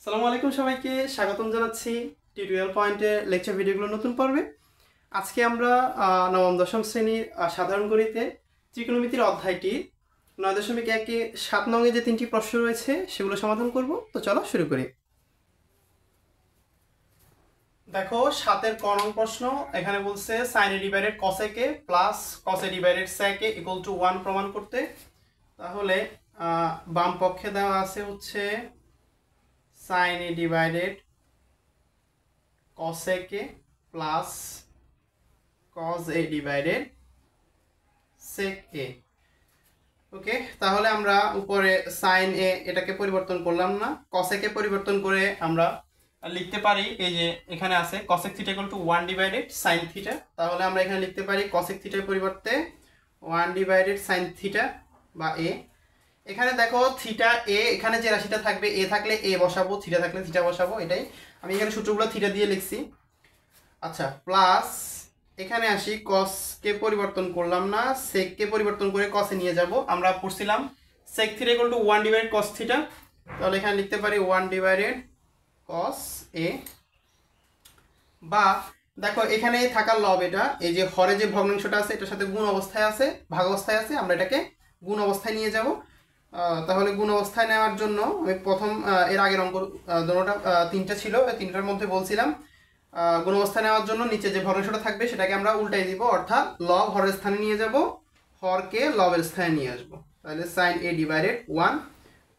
আসসালামু আলাইকুম সবাইকে স্বাগতম জানাচ্ছি টিউটোরিয়াল পয়েন্টের লেকচার ভিডিওগুলো নতুন পর্বে। আজকে আমরা নবম দশম শ্রেণীর সাধারণ গণিতে ত্রিকোণমিতির অধ্যায়টি 9.1-এ 7 নংয়ে যে 3টি প্রশ্ন রয়েছে সেগুলো সমাধান করব। তো চলো শুরু করি। দেখো 7-এর ক নং প্রশ্ন। এখানে বলছে sin a divided cos a k plus cos a divided sec a equal to 1 প্রমাণ করতে। তাহলে বাম পক্ষে দেওয়া আছে হচ্ছে sin a divided cos a k plus cos a divided sec a। ওকে, তাহলে আমরা উপরে sin a এটাকে পরিবর্তন করলাম না, cos a কে পরিবর্তন করে আমরা লিখতে পারি এই যে এখানে আছে cosec theta equal to 1 divided sin theta. তাহলে আমরা এখানে লিখতে পারি cosec থিটার পরিবর্তে 1 ডিভাইডেড sin থিটা বা a। এখানে দেখো থিটা a, এখানে যে রাশিটা থাকবে a থাকলে a বসাবো, থিটা থাকলে থিটা বসাবো, এটাই আমি এখানে সূত্রগুলো থিটা দিয়ে লিখছি। আচ্ছা, প্লাস এখানে আসি cos কে পরিবর্তন করলাম না, sec কে পরিবর্তন করে cos এ নিয়ে যাব। আমরা পড়ছিলাম sec theta equal to 1 divided cos theta. তাহলে এখানে লিখতে পারি 1 ডিভাইডেড cos a। বা দেখো এখানে থাকার লব, এটা এই যে হরে যে ভগ্নাংশটা আছে এটার সাথে গুণ অবস্থায় আছে, ভাগ অবস্থায় আছে, আমরা এটাকে গুণ অবস্থায় নিয়ে যাব। তাহলে গুণ অবস্থায় নেওয়ার জন্য আমি প্রথম এর আগের অঙ্ক দুটোটা তিনটা ছিল, তিনটার মধ্যে বলছিলাম গুণ অবস্থায় নেওয়ার জন্য নিচে যে ভগ্নাংশটা থাকবে সেটাকে আমরা উল্টাই দিব, অর্থাৎ লব হরের স্থানে নিয়ে যাব, হরকে লবের স্থানে নিয়ে আসবো। তাহলে sin a ডিভাইডেড 1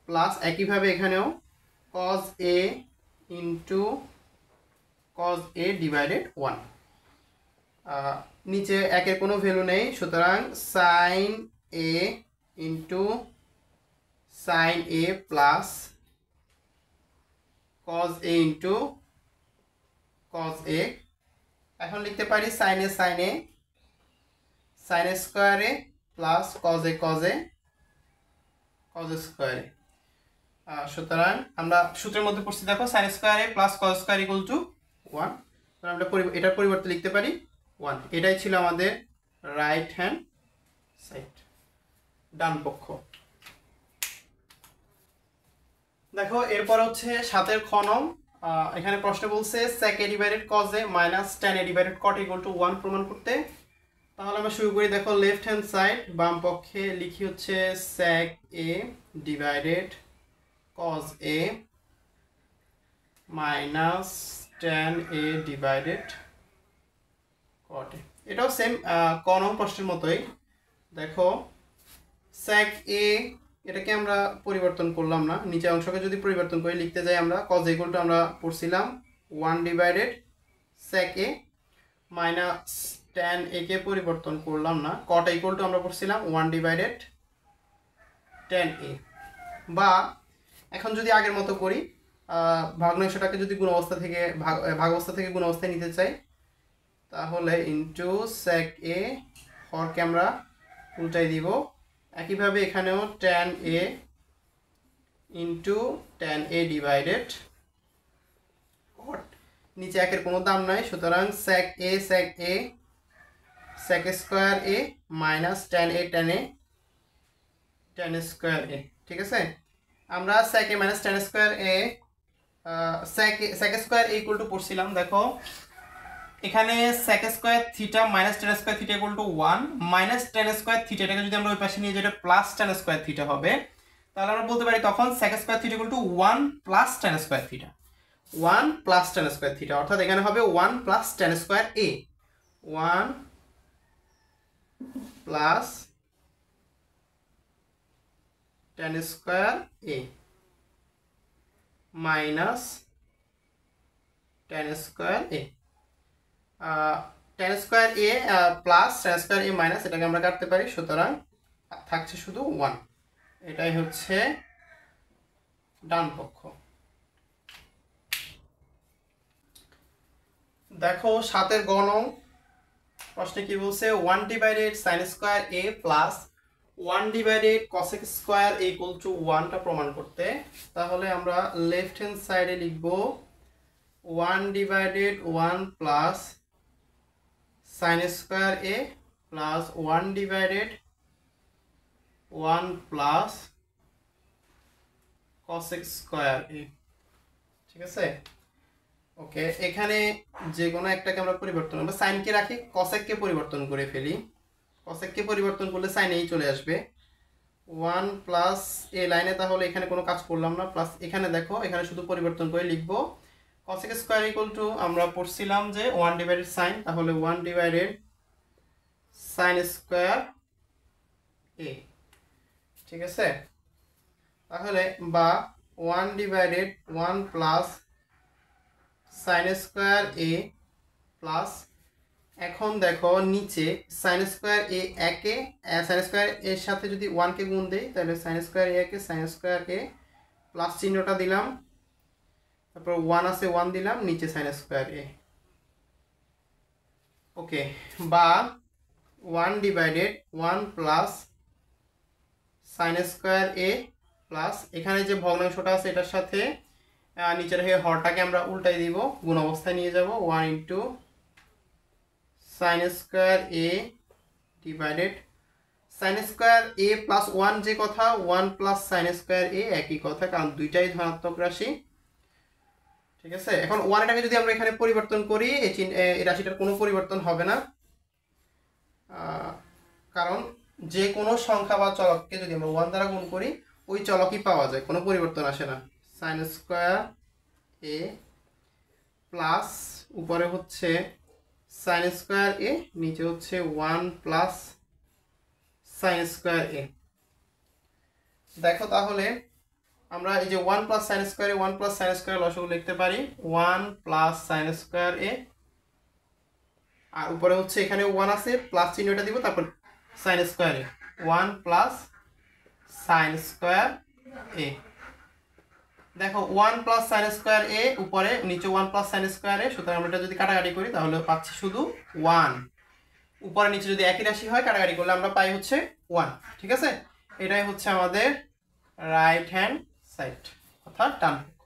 প্লাস একইভাবে এখানেও cos a into cos a divided 1। নিচে একের কোনো ভ্যালু নেই, সুতরাং sin a into sin a plus cos a into cos a। এখন লিখতে পারি sin a sin a sin a square a plus cos a cos a cos a square a। সুতরাং আমরা সূত্রের মধ্যে পড়ছি দেখো sin square a plus cos square equal to 1। তাহলে আমরা এটার পরিবর্তে লিখতে পারি 1। এটাই ছিল আমাদের রাইট হ্যান্ড সাইড, ডান পক্ষ। দেখো এরপর হচ্ছে 7-এর খ নং। এখানে প্রশ্ন বলছে sec a divided cos a minus tan a divided cot a equal to 1 প্রমাণ করতে। তাহলে আমরা শুরু করি। দেখো লেফট হ্যান্ড সাইড বাম পক্ষে লিখি হচ্ছে sec a divided cos a minus tan a divided cot a। এটাও সেম ক নং প্রশ্নের মতোই। দেখো sec a এটাকে আমরা পরিবর্তন করলাম না, নিচের অংশকে যদি পরিবর্তন করে লিখতে যাই আমরা cos a ইকুয়াল টু আমরা পড়ছিলাম 1 divided sec a minus tan a কে পরিবর্তন করলাম না, cot a ইকুয়াল টু আমরা পড়ছিলাম 1 ডিভাইডেড tan a। বা এখন যদি আগের মতো করি, ভগ্নাংশটাকে যদি গুণ অবস্থা থেকে ভাগ অবস্থা থেকে গুণ অবস্থায় নিতে চাই, তাহলে ইন্টু sec a, হরকে আমরা উল্টাই দিব। একইভাবে এখানেও tan a into tan a divided cot। নিচে একের কোনো দাম নাই, সুতরাং sec a sec square a minus tan a tan square a। ঠিক আছে, আমরা sec a minus tan square a sec square a equal to পড়ছিলাম। দেখো এখানে sec square theta minus tan square theta equal to 1 minus tan square theta, এটাকে যদি আমরা ওই পাশে নিয়ে যাই এটা প্লাস tan স্কয়ার থিটা হবে। তাহলে আমরা বলতে পারি তখন sec square theta equal to 1 plus tan square theta, 1 plus tan square theta, অর্থাৎ এখানে হবে 1 plus tan square a, 1 plus tan square a minus tan square a। tan square a plus tan square a minus, এটাকে আমরা কাটতে পারি, সুতরাং থাকছে শুধু 1। এটাই হচ্ছে ডান পক্ষ। দেখো 7-এর গ নং প্রশ্নে কি বলছে 1 divided sin square a plus 1 divided cosec square a equal to 1 টা প্রমাণ করতে। তাহলে আমরা লেফট হ্যান্ড সাইডে লিখব 1 divided 1 plus sin square a plus 1 divided 1 plus cosec square a। ঠিক আছে। ওকে, এখানে যে কোনো একটাকে আমরা পরিবর্তন করব, সাইনকে রাখি, কসেককে পরিবর্তন করে ফেলি। কসেককে পরিবর্তন করলে সাইন এই চলে আসবে 1 প্লাস এ লাইনে, তাহলে এখানে কোনো কাজ করলাম না, প্লাস এখানে দেখো এখানে শুধু পরিবর্তন করে লিখবো কসেক স্কয়ার ইকুয়াল টু, আমরা পড়ছিলাম যে 1 ডিভাইডেড সাইন, তাহলে 1 ডিভাইডেড সাইন স্কয়ার এ। ঠিক আছে, তাহলে বা 1 ডিভাইডেড 1 প্লাস সাইন স্কয়ার এ প্লাস, এখন দেখো নিচে সাইন স্কয়ার এ একে, সাইন স্কয়ার এর সাথে যদি 1 কে গুণ দেই তাহলে সাইন স্কয়ার এ কে সাইন স্কয়ার এ প্লাস চিহ্নটা দিলাম, তারপর 1 আছে 1 দিলাম, নিচে সাইন স্কয়ার এ। ওকে, বা 1 ডিভাইডেড 1 প্লাস সাইন স্কয়ার এ প্লাস, এখানে যে ভগ্নাংশটা আছে এটার সাথে নিচের হয়ে হরটাকে আমরা উল্টাই দিব, গুণ অবস্থায় নিয়ে যাব, 1 ইন্টু সাইন স্কয়ার এ ডিভাইডেড সাইন স্কয়ার এ প্লাস 1 যে কথা, 1 প্লাস সাইন স্কয়ার এ একই কথা, কারণ দুইটাই ধনাত্মক রাশি। ঠিক আছে, এখন 1টাকে যদি আমরা এখানে পরিবর্তন করি, এই রাশিটার কোনো পরিবর্তন হবে না, কারণ যে কোনো সংখ্যা বা চলককে যদি আমরা 1 দ্বারা গুণ করি ওই চলকই পাওয়া যায়, কোনো পরিবর্তন আসে না। সাইন স্কয়ার এ প্লাস উপরে হচ্ছে সাইন স্কয়ার এ, নিচে হচ্ছে 1 প্লাস সাইন স্কয়ার এ। দেখো তাহলে আমরা এই যে 1 প্লাস সাইন স্কয়ার এ 1 প্লাস সাইন স্কয়ার লসাগু লিখতে পারি 1 প্লাস সাইন স্কয়ার এ, আর উপরে হচ্ছে এখানে 1 আছে, প্লাস চিহ্নটা দিব, তারপর সাইন স্কয়ার এ 1 প্লাস সাইন স্কয়ার এ। দেখো 1 প্লাস সাইন স্কয়ার এ উপরে, নিচে 1 প্লাস সাইন স্কয়ার এ, সুতরাং আমরা এটা যদি কাটাকাটি করি তাহলে পাচ্ছি শুধু 1, উপরে নিচে যদি একই রাশি হয় কাটাকাটি করলে আমরা পাই হচ্ছে 1। ঠিক আছে, এটাই হচ্ছে আমাদের রাইট হ্যান্ড সাইড অর্থাৎ ডান পক্ষ।